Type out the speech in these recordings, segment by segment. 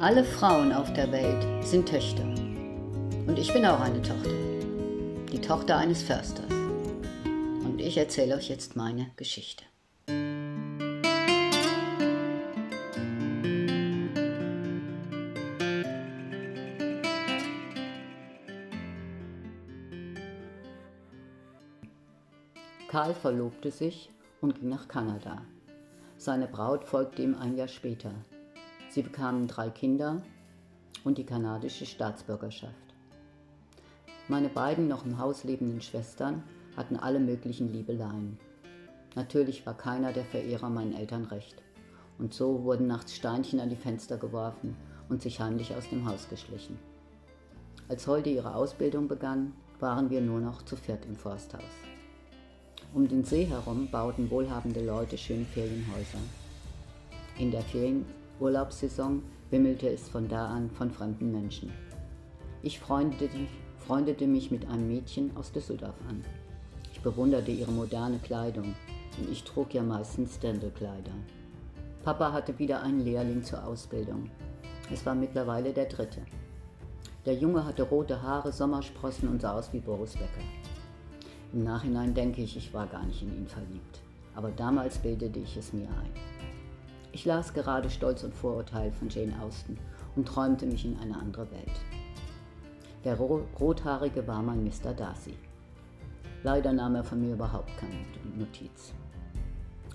Alle Frauen auf der Welt sind Töchter. Und ich bin auch eine Tochter. Die Tochter eines Försters. Und ich erzähle euch jetzt meine Geschichte. Karl verlobte sich und ging nach Kanada. Seine Braut folgte ihm ein Jahr später. Sie bekamen 3 Kinder und die kanadische Staatsbürgerschaft. Meine beiden noch im Haus lebenden Schwestern hatten alle möglichen Liebeleien. Natürlich war keiner der Verehrer meinen Eltern recht. Und so wurden nachts Steinchen an die Fenster geworfen und sich heimlich aus dem Haus geschlichen. Als Holde ihre Ausbildung begann, waren wir nur noch zu 4 im Forsthaus. Um den See herum bauten wohlhabende Leute schöne Ferienhäuser. In der Ferienurlaubssaison wimmelte es von da an von fremden Menschen. Ich freundete mich mit einem Mädchen aus Düsseldorf an. Ich bewunderte ihre moderne Kleidung, denn ich trug ja meistens Dirndlkleider. Papa hatte wieder einen Lehrling zur Ausbildung. Es war mittlerweile der 3. Der Junge hatte rote Haare, Sommersprossen und sah aus wie Boris Becker. Im Nachhinein denke ich, ich war gar nicht in ihn verliebt. Aber damals bildete ich es mir ein. Ich las gerade Stolz und Vorurteil von Jane Austen und träumte mich in eine andere Welt. Der Rothaarige war mein Mr. Darcy. Leider nahm er von mir überhaupt keine Notiz.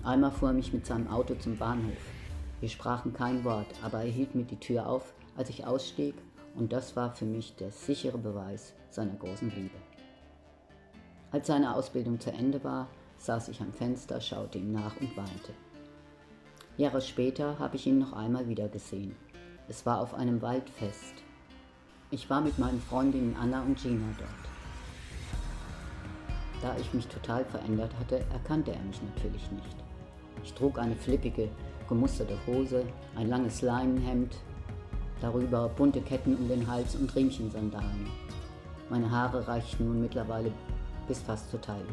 Einmal fuhr er mich mit seinem Auto zum Bahnhof. Wir sprachen kein Wort, aber er hielt mir die Tür auf, als ich ausstieg, und das war für mich der sichere Beweis seiner großen Liebe. Als seine Ausbildung zu Ende war, saß ich am Fenster, schaute ihm nach und weinte. Jahre später habe ich ihn noch einmal wieder gesehen. Es war auf einem Waldfest. Ich war mit meinen Freundinnen Anna und Gina dort. Da ich mich total verändert hatte, erkannte er mich natürlich nicht. Ich trug eine flippige, gemusterte Hose, ein langes Leinenhemd, darüber bunte Ketten um den Hals und Riemchensandalen. Meine Haare reichten nun mittlerweile bis fast zur Taille.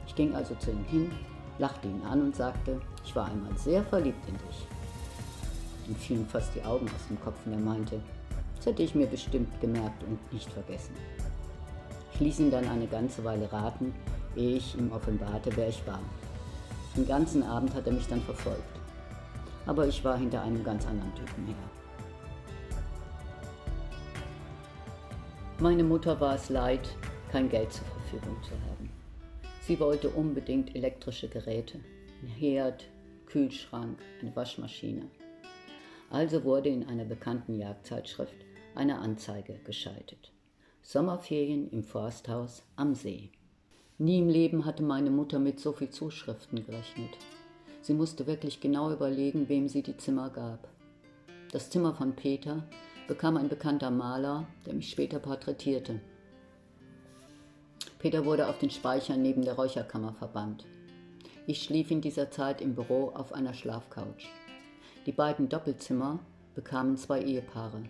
Ich ging also zu ihm hin, lachte ihn an und sagte, ich war einmal sehr verliebt in dich. Ihm fielen fast die Augen aus dem Kopf und er meinte, das hätte ich mir bestimmt gemerkt und nicht vergessen. Ich ließ ihn dann eine ganze Weile raten, ehe ich ihm offenbarte, wer ich war. Den ganzen Abend hat er mich dann verfolgt. Aber ich war hinter einem ganz anderen Typen her. Meine Mutter war es leid, kein Geld zur Verfügung zu haben. Sie wollte unbedingt elektrische Geräte, ein Herd, Kühlschrank, eine Waschmaschine. Also wurde in einer bekannten Jagdzeitschrift eine Anzeige geschaltet. Sommerferien im Forsthaus am See. Nie im Leben hatte meine Mutter mit so viel Zuschriften gerechnet. Sie musste wirklich genau überlegen, wem sie die Zimmer gab. Das Zimmer von Peter bekam ein bekannter Maler, der mich später porträtierte. Peter wurde auf den Speichern neben der Räucherkammer verbannt. Ich schlief in dieser Zeit im Büro auf einer Schlafcouch. Die beiden Doppelzimmer bekamen 2 Ehepaare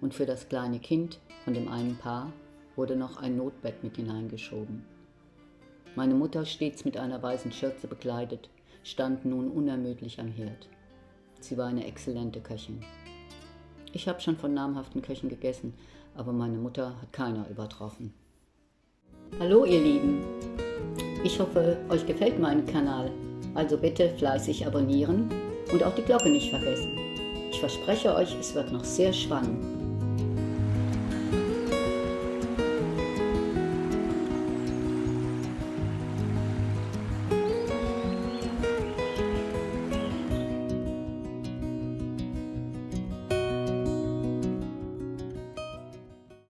und für das kleine Kind von dem einen Paar wurde noch ein Notbett mit hineingeschoben. Meine Mutter, stets mit einer weißen Schürze bekleidet, stand nun unermüdlich am Herd. Sie war eine exzellente Köchin. Ich habe schon von namhaften Köchen gegessen, aber meine Mutter hat keiner übertroffen. Hallo ihr Lieben, ich hoffe, euch gefällt mein Kanal, also bitte fleißig abonnieren und auch die Glocke nicht vergessen. Ich verspreche euch, es wird noch sehr spannend.